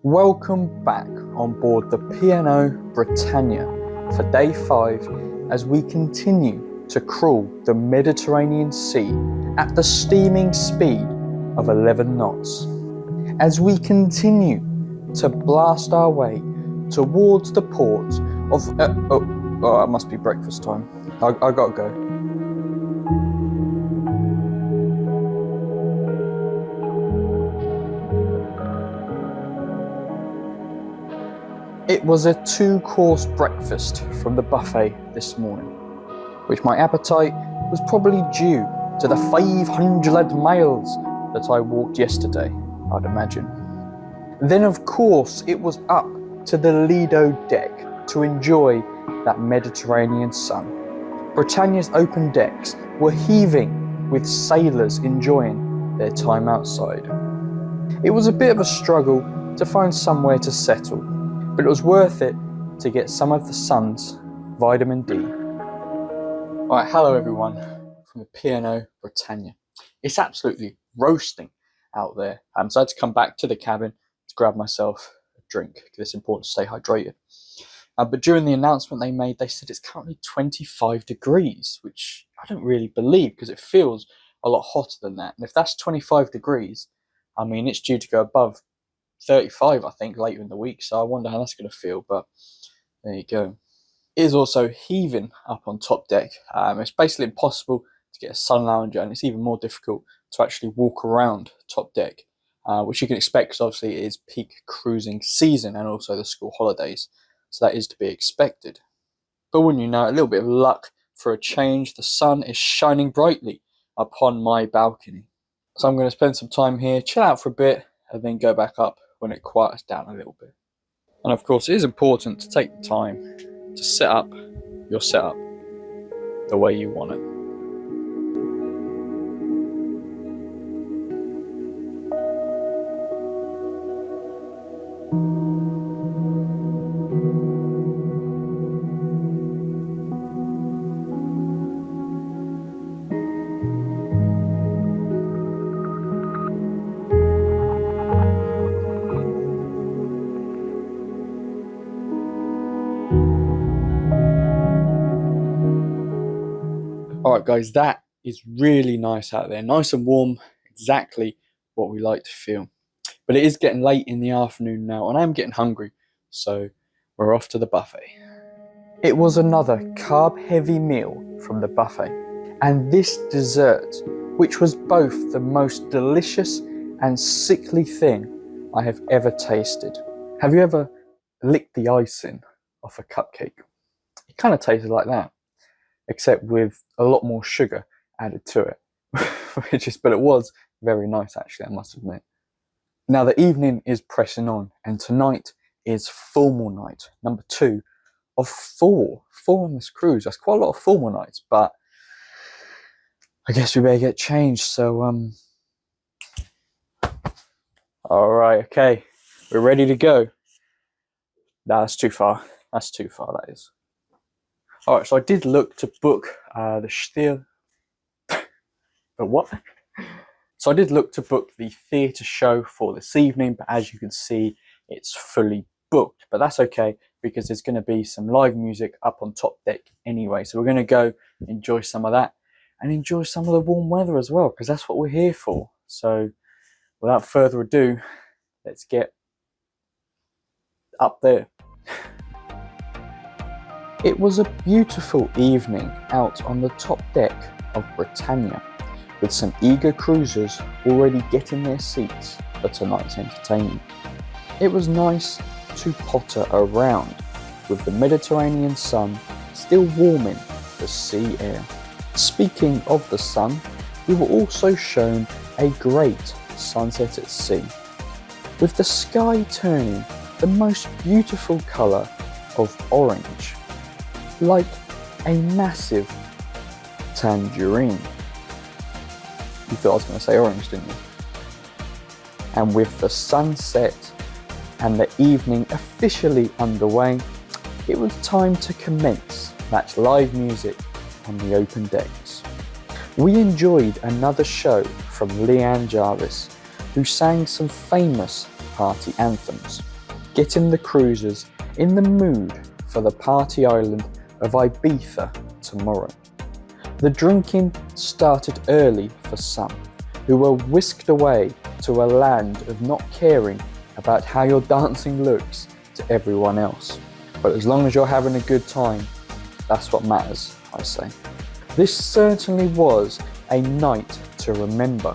Welcome back on board the P&O Britannia for day 5 as we continue to crawl the Mediterranean Sea at the steaming speed of 11 knots. As we continue to blast our way towards the port of... it must be breakfast time. I gotta go. It was a 2-course breakfast from the buffet this morning, which my appetite was probably due to the 500 miles that I walked yesterday, I'd imagine. Then of course it was up to the Lido deck to enjoy that Mediterranean sun. Britannia's open decks were heaving with sailors enjoying their time outside. It was a bit of a struggle to find somewhere to settle, but it was worth it to get some of the sun's vitamin D. Alright, hello everyone from the P&O Britannia. It's absolutely roasting out there, so I had to come back to the cabin to grab myself a drink because it's important to stay hydrated. But during the announcement they made, they said it's currently 25 degrees, which I don't really believe because it feels a lot hotter than that. And if that's 25 degrees, I mean, it's due to go above 35, I think, later in the week, so I wonder how that's going to feel, but there you go. It is also heaving up on top deck. It's basically impossible to get a sun lounger, and it's even more difficult to actually walk around top deck, which you can expect because obviously it is peak cruising season and also the school holidays, so that is to be expected. But wouldn't you know, a little bit of luck for a change, the sun is shining brightly upon my balcony. So I'm going to spend some time here, chill out for a bit, and then go back up when it quiets down a little bit. And of course it is important to take the time to set up your setup the way you want it. Alright guys, that is really nice out there. Nice and warm, exactly what we like to feel. But it is getting late in the afternoon now and I'm getting hungry, so we're off to the buffet. It was another carb-heavy meal from the buffet, and this dessert, which was both the most delicious and sickly thing I have ever tasted. Have you ever licked the icing off a cupcake? It kind of tasted like that, except with a lot more sugar added to it. But it was very nice actually, I must admit. Now the evening is pressing on, and tonight is formal night, number 2 of 4 on this cruise. That's quite a lot of formal nights, but I guess we better get changed, so alright, okay, we're ready to go. No, that's too far, that is. Alright, so I did look to book the theatre show for this evening, but as you can see, it's fully booked. But that's okay, because there's going to be some live music up on top deck anyway. So we're going to go enjoy some of that and enjoy some of the warm weather as well, because that's what we're here for. So without further ado, let's get up there. It was a beautiful evening out on the top deck of Britannia, with some eager cruisers already getting their seats for tonight's entertainment. It was nice to potter around, with the Mediterranean sun still warming the sea air. Speaking of the sun, we were also shown a great sunset at sea, with the sky turning the most beautiful colour of orange, like a massive tangerine. You thought I was going to say orange, didn't you? And with the sunset and the evening officially underway, it was time to commence that live music on the open decks. We enjoyed another show from Leanne Jarvis, who sang some famous party anthems, getting the cruisers in the mood for the party island of Ibiza tomorrow. The drinking started early for some, who were whisked away to a land of not caring about how your dancing looks to everyone else. But as long as you're having a good time, that's what matters, I say. This certainly was a night to remember,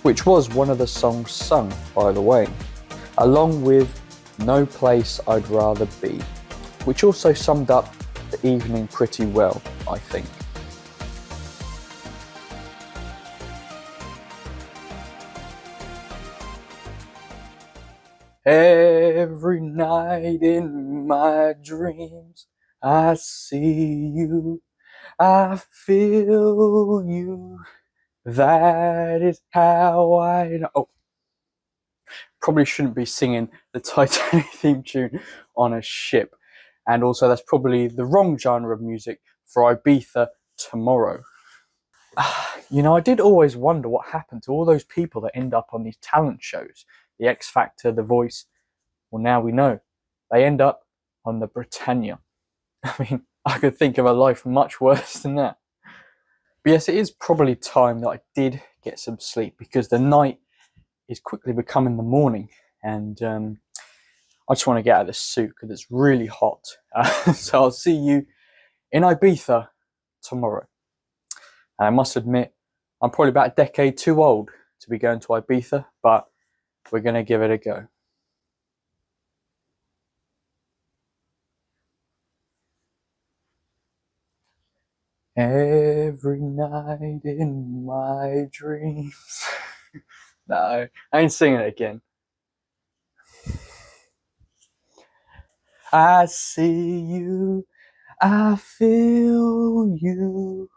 which was one of the songs sung, by the way, along with No Place I'd Rather Be, which also summed up the evening pretty well, I think. Every night in my dreams, I see you, I feel you, that is how I know. Oh, probably shouldn't be singing the Titanic theme tune on a ship. And also that's probably the wrong genre of music for Ibiza tomorrow. You know, I did always wonder what happened to all those people that end up on these talent shows. The X Factor, The Voice. Well, now we know. They end up on the Britannia. I mean, I could think of a life much worse than that. But yes, it is probably time that I did get some sleep, because the night is quickly becoming the morning, and I just want to get out of this suit because it's really hot. So I'll see you in Ibiza tomorrow. And I must admit, I'm probably about a decade too old to be going to Ibiza, but we're going to give it a go. Every night in my dreams. No, I ain't singing it again. I see you, I feel you.